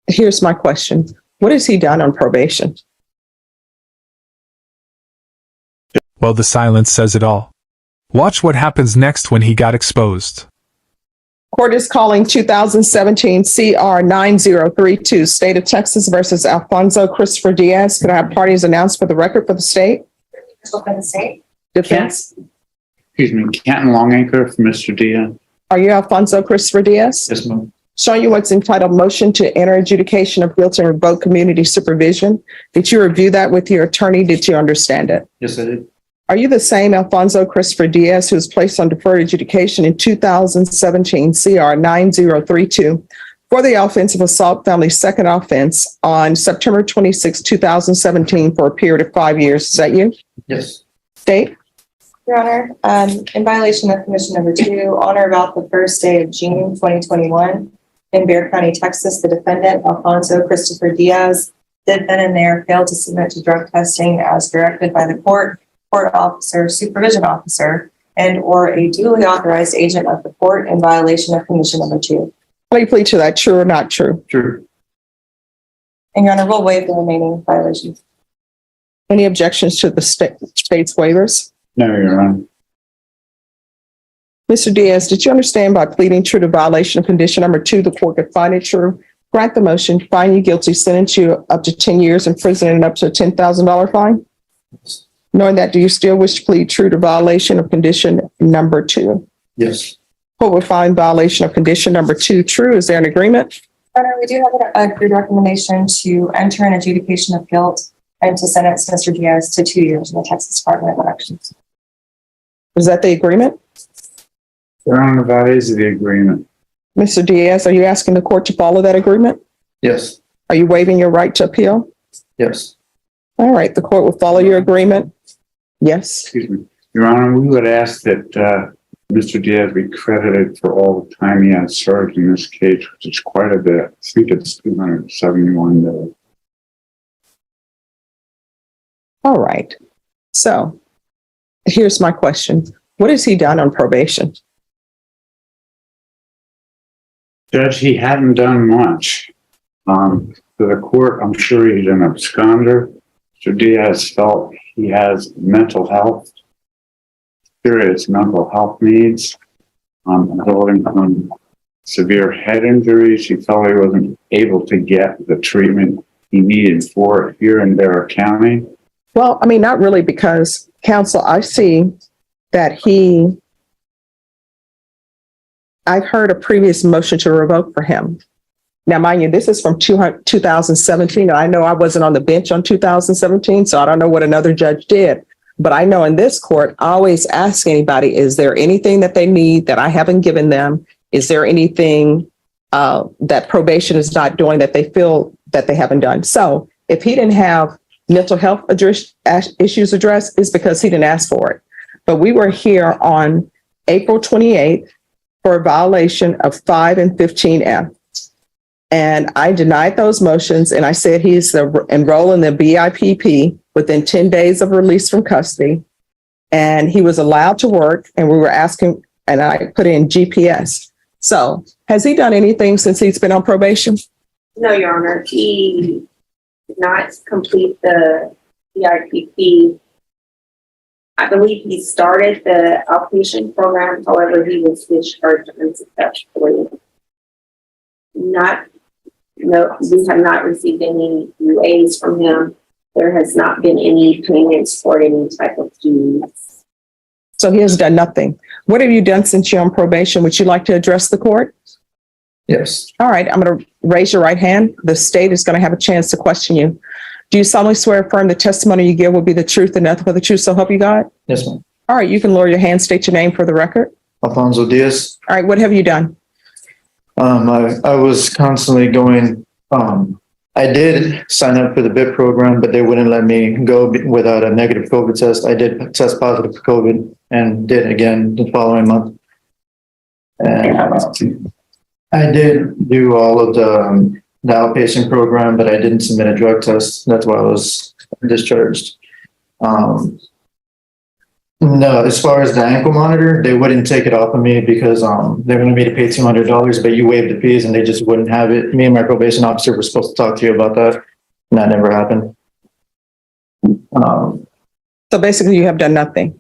Here's my question. What has he done on probation? Well, the silence says it all. Watch what happens next when he got exposed. Court is calling 2017 CR 9032, State of Texas versus Alfonso Christopher Diaz. Could I have parties announced for the record for the state? For the state. Defense. Canton Longanchor for Mr. Diaz. Are you Alfonso Christopher Diaz? Yes, ma'am. Showing you what's entitled Motion to Enter Adjudication of Guilt and Revoke Community Supervision. Did you review that with your attorney? Did you understand it? Yes, I did. Are you the same Alfonso Christopher Diaz who was placed on deferred adjudication in 2017 CR 9032 for the offense of assault family second offense on September 26, 2017 for a period of 5 years? Is that you? Yes. State? Your Honor, in violation of Commission Number 2, on or about the first day of June 2021, in Bexar County, Texas, the defendant, Alfonso Christopher Diaz, did then and there fail to submit to drug testing as directed by the court officer, supervision officer, and or a duly authorized agent of the court in violation of Commission Number 2. Will you plead to that? True or not true? True. And Your Honor, we'll waive the remaining violations. Any objections to the state's waivers? No, Your Honor. Mr. Diaz, did you understand by pleading true to violation of condition number 2, the court could find it true, grant the motion, find you guilty, sentence you up to 10 years in prison and up to a $10,000 fine? Yes. Knowing that, do you still wish to plead true to violation of condition number 2? Yes. Court would find violation of condition number 2 true. Is there an agreement? Your Honor, we do have a good recommendation to enter an adjudication of guilt and to sentence Mr. Diaz to 2 years in the Texas Department of Elections. Is that the agreement? Your Honor, that is the agreement. Mr. Diaz, are you asking the court to follow that agreement? Yes. Are you waiving your right to appeal? Yes. All right, the court will follow your agreement. Yes. Excuse me. Your Honor, we would ask that Mr. Diaz be credited for all the time he has served in this case, which is quite a bit. I think it's 271 days. All right. So here's my question. What has he done on probation? Judge, he hadn't done much. To the court, I'm sure he's an absconder. Mr. Diaz felt he has mental health, serious mental health needs, resulting from severe head injuries. He felt he wasn't able to get the treatment he needed for it here in Bexar County. Well, I mean, not really, because counsel, I see that I've heard a previous motion to revoke for him. Now, mind you, this is from 2017. I know I wasn't on the bench on 2017, so I don't know what another judge did. But I know in this court, I always ask anybody, is there anything that they need that I haven't given them? Is there anything that probation is not doing that they feel that they haven't done? So if he didn't have mental health issues addressed, it's because he didn't ask for it. But we were here on April 28th for a violation of 5 and 15F. And I denied those motions, and I said he's enrolled in the BIPP within 10 days of release from custody. And he was allowed to work, and we were asking, and I put in GPS. So has he done anything since he's been on probation? No, Your Honor. He did not complete the BIPP. I believe he started the outpatient program. However, he was discharged unsuccessfully. No, we have not received any UAs from him. There has not been any payments for any type of fees. So he has done nothing. What have you done since you're on probation? Would you like to address the court? Yes. All right, I'm going to raise your right hand. The state is going to have a chance to question you. Do you solemnly swear or affirm the testimony you give will be the truth and nothing but the truth, so help you God? Yes, ma'am. All right, you can lower your hand, state your name for the record. Alfonso Diaz. All right, what have you done? I was constantly going, I did sign up for the BIP program, but they wouldn't let me go without a negative COVID test. I did test positive for COVID and did again the following month. And I did do all of the outpatient program, but I didn't submit a drug test. That's why I was discharged. No, as far as the ankle monitor, they wouldn't take it off of me because they wanted me to pay $200, but you waived the fees and they just wouldn't have it. Me and my probation officer were supposed to talk to you about that, and that never happened. So basically you have done nothing.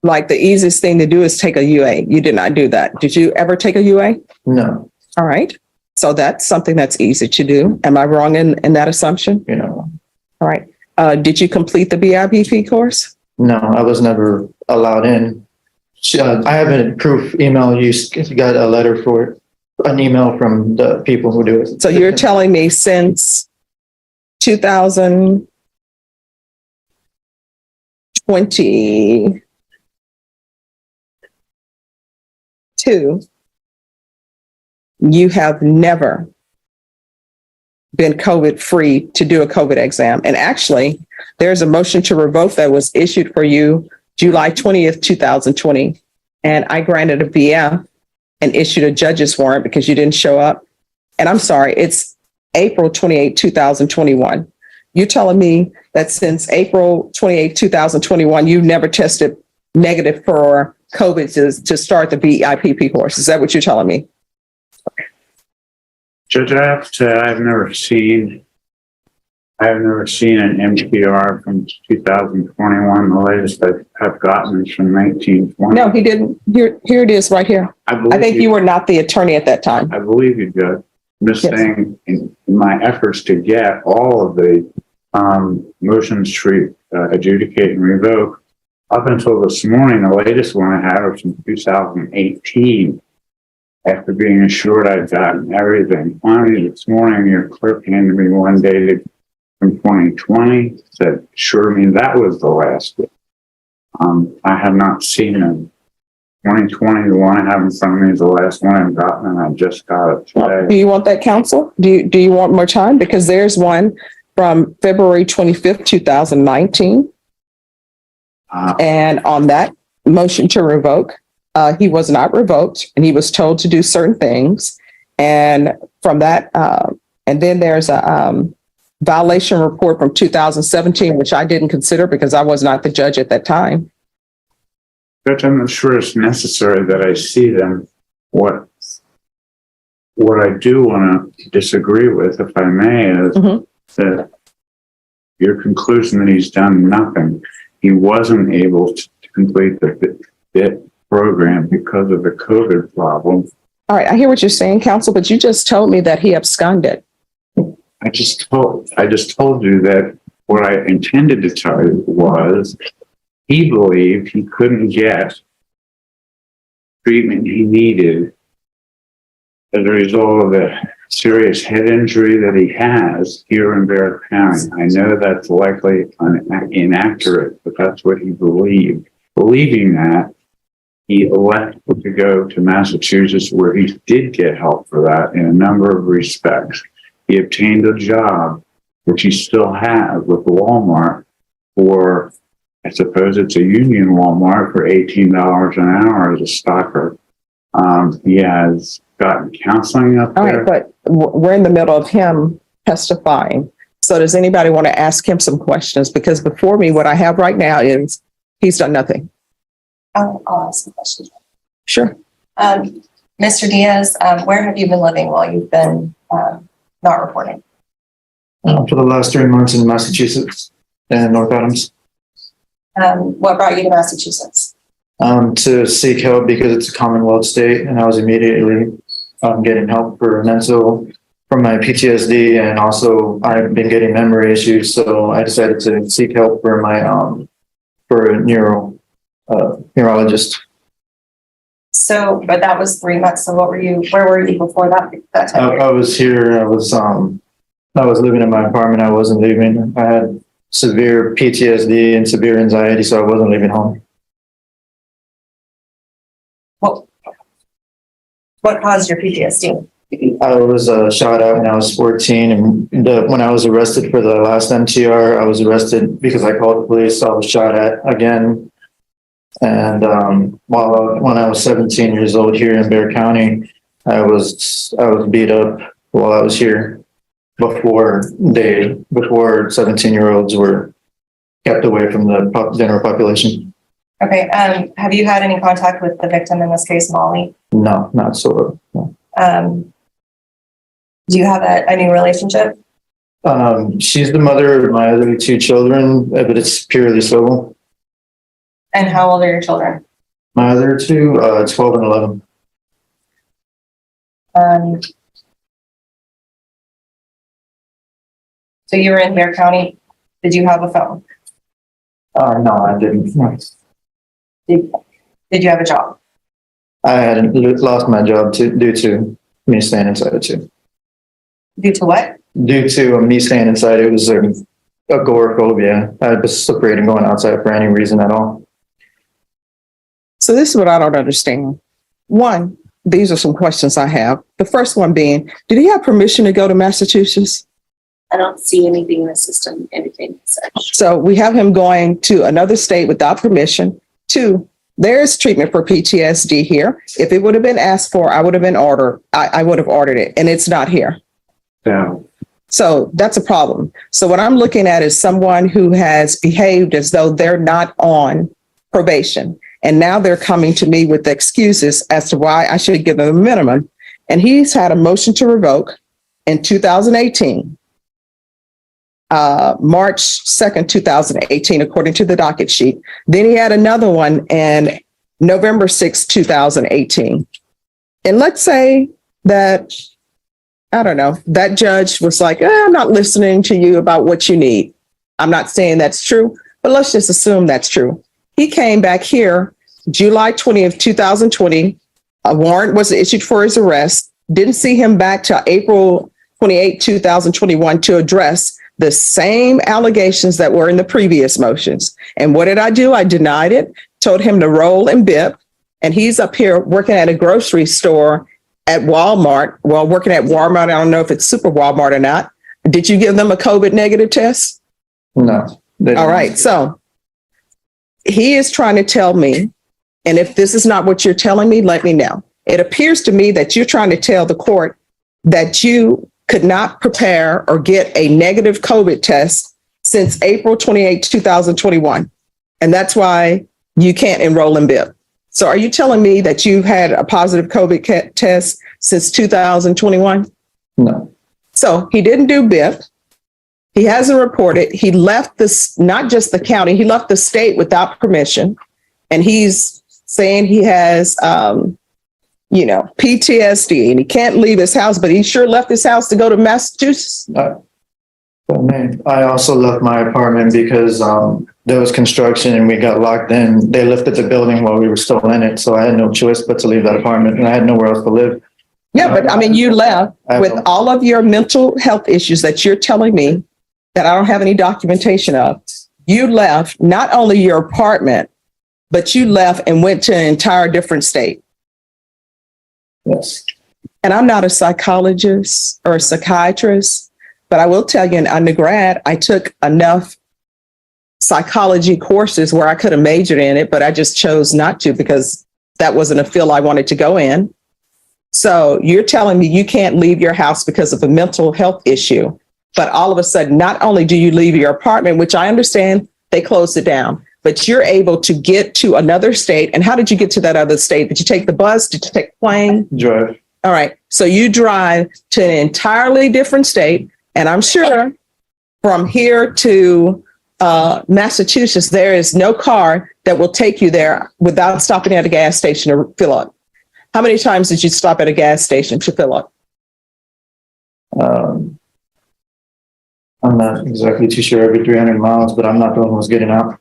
Like the easiest thing to do is take a UA. You did not do that. Did you ever take a UA? No, All right. So that's something that's easy to do. Am I wrong in that assumption? you know, All right. Did you complete the BIPP course? no, I was never allowed in. I have a proof email. You got a letter for it, an email from the people who do it. So you're telling me since 2022, you have never been COVID free to do a COVID exam. And actually, there's a motion to revoke that was issued for you July 20th, 2020. And I granted a BF and issued a judge's warrant because you didn't show up. And I'm sorry, it's April 28, 2021. You're telling me that since April 28, 2021, you never tested negative for COVID to start the BIPP course. Is that what you're telling me? Judge, I have to say, I've never seen an MPR from 2021. The latest I've gotten is from 1920. No, he didn't. Here it is right here. I think you were not the attorney at that time. I believe you, Judge. I'm just Yes. saying, in my efforts to get all of the motions to adjudicate and revoke, up until this morning, the latest one I had was from 2018. After being assured I'd gotten everything. Finally, this morning, your clerk handed me one dated from 2020, said, sure, me that was the last one. I have not seen them. 2020, the one I have in front of me is the last one I've gotten, and I just got it today. Do you want that, counsel? Do you want more time? Because there's one from February 25th, 2019. And on that motion to revoke, he was not revoked and he was told to do certain things. And from that, and then there's a violation report from 2017, which I didn't consider because I was not the judge at that time. Judge, I'm not sure it's necessary that I see them. What I do want to disagree with, if I may, is that your conclusion that he's done nothing. He wasn't able to complete the BIT program because of the COVID problem. All right, I hear what you're saying, counsel, but you just told me that he absconded. I just told you that what I intended to tell you was he believed he couldn't get treatment he needed as a result of the serious head injury that he has here in Bear County. I know that's likely inaccurate, but that's what he believed. Believing that, he elected to go to Massachusetts, where he did get help for that in a number of respects. He obtained a job, which he still has with Walmart for, I suppose it's a union Walmart, for $18 an hour as a stocker. He has gotten counseling up All there. right, but we're in the middle of him testifying. So does anybody want to ask him some questions? Because before me, what I have right now is he's done nothing. I'll ask some questions. Sure. Mr. Diaz, where have you been living while you've been not reporting? For the last 3 months in Massachusetts and North Adams. What brought you to Massachusetts? To seek help because it's a Commonwealth state, and I was immediately getting help for mental, for my PTSD, and also I've been getting memory issues, so I decided to seek help for my for a neurologist. So, but that was 3 months. So where were you before that time? I was here. I was living in my apartment. I wasn't leaving. I had severe PTSD and severe anxiety, so I wasn't leaving home. What caused your PTSD? I was shot at when I was 14, and when I was arrested for the last MTR, I was arrested because I called the police. So I was shot at again. And when I was 17 years old here in Bear County, I was beat up while I was here before 17-year-olds were kept away from the general population. Okay, have you had any contact with the victim in this case, Molly? No, not sort of. No. Do you have a new relationship? She's the mother of my other two children, but it's purely civil. And how old are your children? My other two, 12 and 11. So you were in Bear County. Did you have a phone? No, I didn't. No. Did you have a job? I hadn't lost my job due to me staying inside it too. Due to what? Due to me staying inside, it was agoraphobia. I was afraid of going outside for any reason at all. So this is what I don't understand. One, these are some questions I have. The first one being, did he have permission to go to Massachusetts? I don't see anything in the system, anything such. So we have him going to another state without permission. Two, there's treatment for PTSD here. If it would have been asked for, I would have ordered it, and it's not here. Yeah. So that's a problem. So what I'm looking at is someone who has behaved as though they're not on probation. And now they're coming to me with excuses as to why I should give them a minimum. And he's had a motion to revoke in 2018. March 2nd, 2018, according to the docket sheet. Then he had another one in November 6th, 2018. And let's say that, I don't know, that judge was like, I'm not listening to you about what you need. I'm not saying that's true, but let's just assume that's true. He came back here July 20th, 2020. A warrant was issued for his arrest. Didn't see him back till April 28, 2021 to address the same allegations that were in the previous motions. And what did I do? I denied it, told him to roll and bip. And he's up here working at a grocery store at Walmart. Well, working at Walmart, I don't know if it's Super Walmart or not. Did you give them a COVID negative test? No. All right. So he is trying to tell me, and if this is not what you're telling me, let me know. It appears to me that you're trying to tell the court that you could not prepare or get a negative COVID test since April 28, 2021. And that's why you can't enroll in BIP. So are you telling me that you've had a positive COVID test since 2021? No. So he didn't do BIP. He hasn't reported. He left this, not just the county, he left the state without permission. And he's saying he has, PTSD and he can't leave his house, but he sure left his house to go to Massachusetts. I also left my apartment because there was construction and we got locked in. They lifted the building while we were still in it. So I had no choice but to leave that apartment and I had nowhere else to live. Yeah, but I mean, you left with all of your mental health issues that you're telling me that I don't have any documentation of. You left not only your apartment, but you left and went to an entire different state. Yes. And I'm not a psychologist or a psychiatrist, but I will tell you in undergrad, I took enough psychology courses where I could have majored in it, but I just chose not to because that wasn't a field I wanted to go in. So you're telling me you can't leave your house because of a mental health issue, but all of a sudden, not only do you leave your apartment, which I understand they closed it down, but you're able to get to another state. And how did you get to that other state? Did you take the bus? Did you take the plane? Drive. All right. So you drive to an entirely different state. And I'm sure from here to Massachusetts, there is no car that will take you there without stopping at a gas station to fill up. How many times did you stop at a gas station to fill up? I'm not exactly too sure every 300 miles, but I'm not the one who was getting out.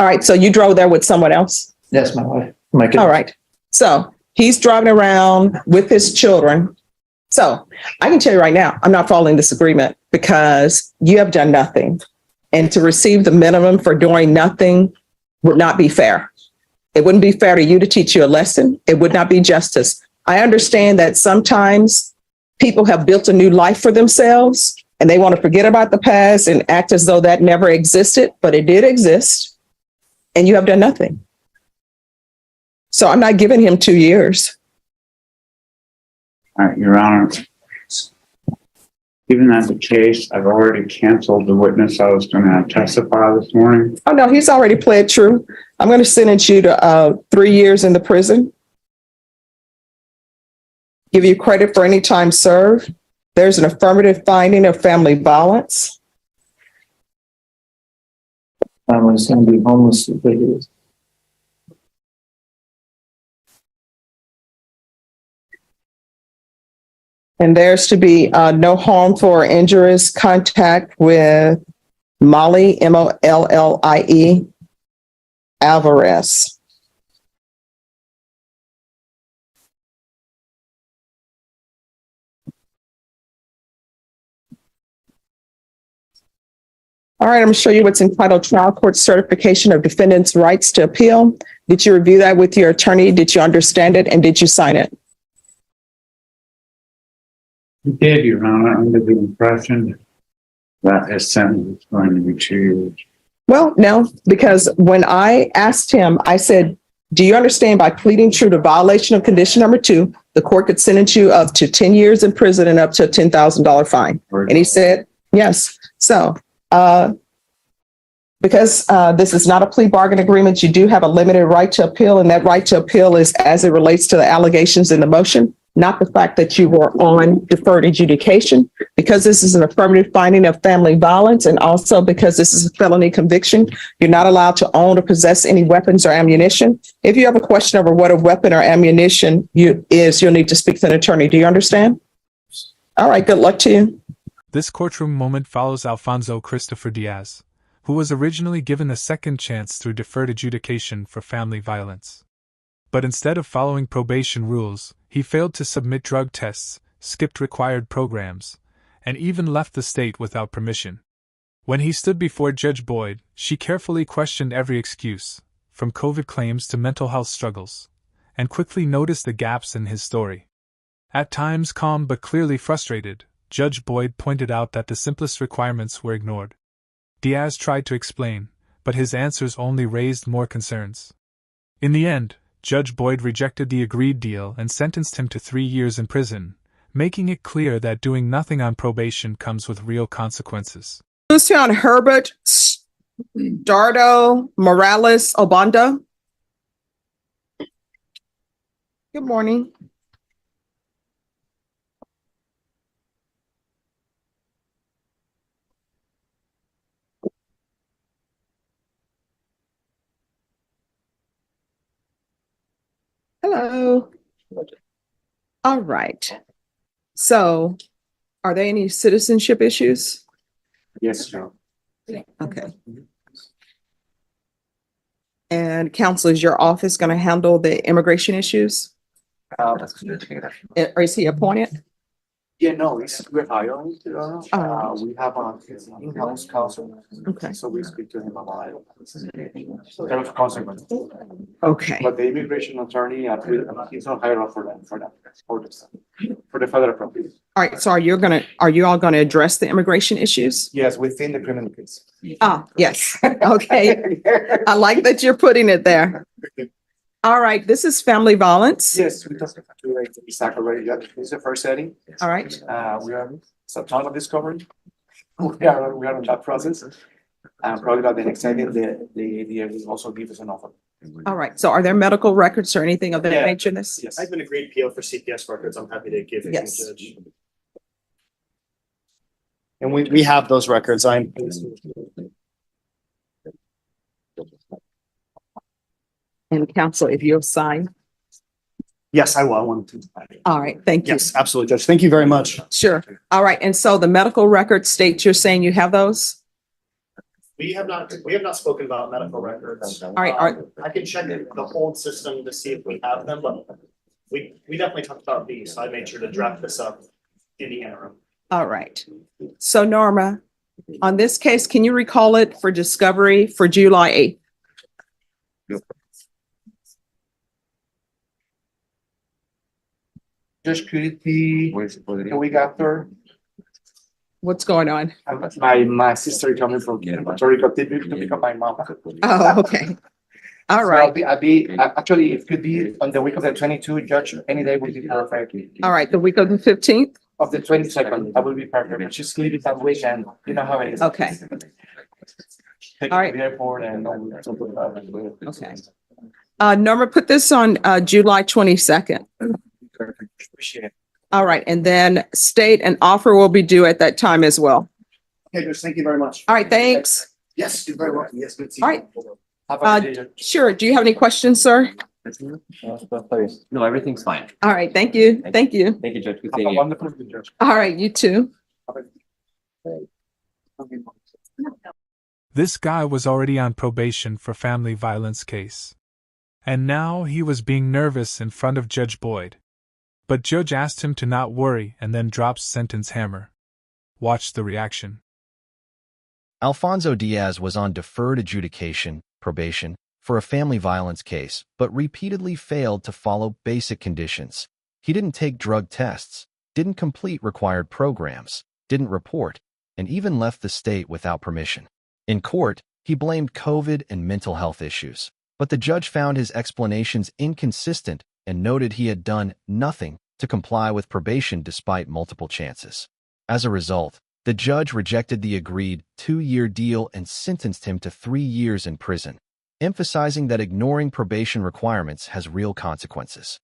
All right. So you drove there with someone else? Yes, my wife. My kid. All right. So he's driving around with his children. So I can tell you right now, I'm not following this agreement because you have done nothing. And to receive the minimum for doing nothing would not be fair. It wouldn't be fair to you to teach you a lesson. It would not be justice. I understand that sometimes people have built a new life for themselves and they want to forget about the past and act as though that never existed, but it did exist. And you have done nothing. So I'm not giving him 2 years. All right, Your Honor. Even as a case, I've already canceled the witness I was gonna have testify this morning. Oh, no, he's already pled true. I'm going to sentence you to 3 years in the prison. Give you credit for any time served. There's an affirmative finding of family violence. Family's gonna be homeless if they do this. And there's to be no harmful or injurious contact with Molly, Mollie, Alvarez. All right, I'm going to show you what's entitled Trial Court Certification of Defendant's Rights to Appeal. Did you review that with your attorney? Did you understand it? And did you sign it? He did, Your Honor, under the impression that his sentence is going to be 2 years. Well, no, because when I asked him, I said, do you understand by pleading true to violation of condition number 2, the court could sentence you up to 10 years in prison and up to a $10,000 fine? And he said, yes. So, because this is not a plea bargain agreement, you do have a limited right to appeal, and that right to appeal is as it relates to the allegations in the motion, not the fact that you were on deferred adjudication. Because this is an affirmative finding of family violence, and also because this is a felony conviction, you're not allowed to own or possess any weapons or ammunition. If you have a question over what a weapon or ammunition is, you'll need to speak to an attorney. Do you understand? All right, good luck to you. This courtroom moment follows Alfonso Christopher Diaz, who was originally given a second chance through deferred adjudication for family violence. But instead of following probation rules, he failed to submit drug tests, skipped required programs, and even left the state without permission. When he stood before Judge Boyd, she carefully questioned every excuse, from COVID claims to mental health struggles, and quickly noticed the gaps in his story. At times calm but clearly frustrated, Judge Boyd pointed out that the simplest requirements were ignored. Diaz tried to explain, but his answers only raised more concerns. In the end, Judge Boyd rejected the agreed deal and sentenced him to 3 years in prison, making it clear that doing nothing on probation comes with real consequences. Lucian Herbert Dardo Morales Obando. Good morning. Hello. All right. So, are there any citizenship issues? Yes, sir. Okay. And counsel, is your office going to handle the immigration issues? Is he appointed? Yeah, no, we're hiring, we have an in-house counsel, Okay, so we speak to him about it. There was consequence, okay, but the immigration attorney, he's not hired for the federal property. all right, so are you all gonna address the immigration issues? Yes, within the criminal case. Yes, okay, I like that you're putting it there. All right, this is family violence. Yes, we talked to Isaac already, this is the first setting. All right, We are some time of discovery. We are in that process. Probably by the next setting, the ADA will also give us an offer. all right, so are there medical records or anything of that Yeah. nature in this? Yes. I have an agreed PO for CPS records. I'm happy to give it to Yes. the judge. And we have those records. And counsel, if you'll sign. Yes, I will. I wanted to. All right, thank you. Yes, absolutely, Judge. Thank you very much. Sure. All right, and so the medical records state you're saying you have those? We have not spoken about medical records. All right, I can check the whole system to see if we have them, but we definitely talked about these. So I made sure to draft this up in the interim. all right. So Norma, on this case, can you recall it for discovery for July 8th? Just curiosity, the week after, What's going on? my sister coming from Puerto Rico to pick up my mom. Oh, okay. All So right. actually, it could be on the week of the 22, Judge, any day would be perfect. All right, the week of the 15th? of the 22nd, that will be perfect. Just leave it that way and you know how it is. Okay. Take All it right. to the airport and something like that. Okay. Norma, put this on, July 22nd. Appreciate it. All right. And then state an offer will be due at that time as well. Okay, Judge, thank you very much. All right. Thanks. Yes, you're very welcome. Yes, good to see All you. right. Have a good day. Sure. Do you have any questions, sir? No, everything's fine. All right. Thank you. Thank you. Thank you, Judge. Good Have a seeing you. wonderful day, Judge. All right. You too. This guy was already on probation for family violence case. And now he was being nervous in front of Judge Boyd. But Judge asked him to not worry and then drops sentence hammer. Watch the reaction. Alfonso Diaz was on deferred adjudication, probation, for a family violence case, but repeatedly failed to follow basic conditions. He didn't take drug tests, didn't complete required programs, didn't report, and even left the state without permission. In court, he blamed COVID and mental health issues, but the judge found his explanations inconsistent and noted he had done nothing to comply with probation despite multiple chances. As a result, the judge rejected the agreed 2-year deal and sentenced him to 3 years in prison, emphasizing that ignoring probation requirements has real consequences.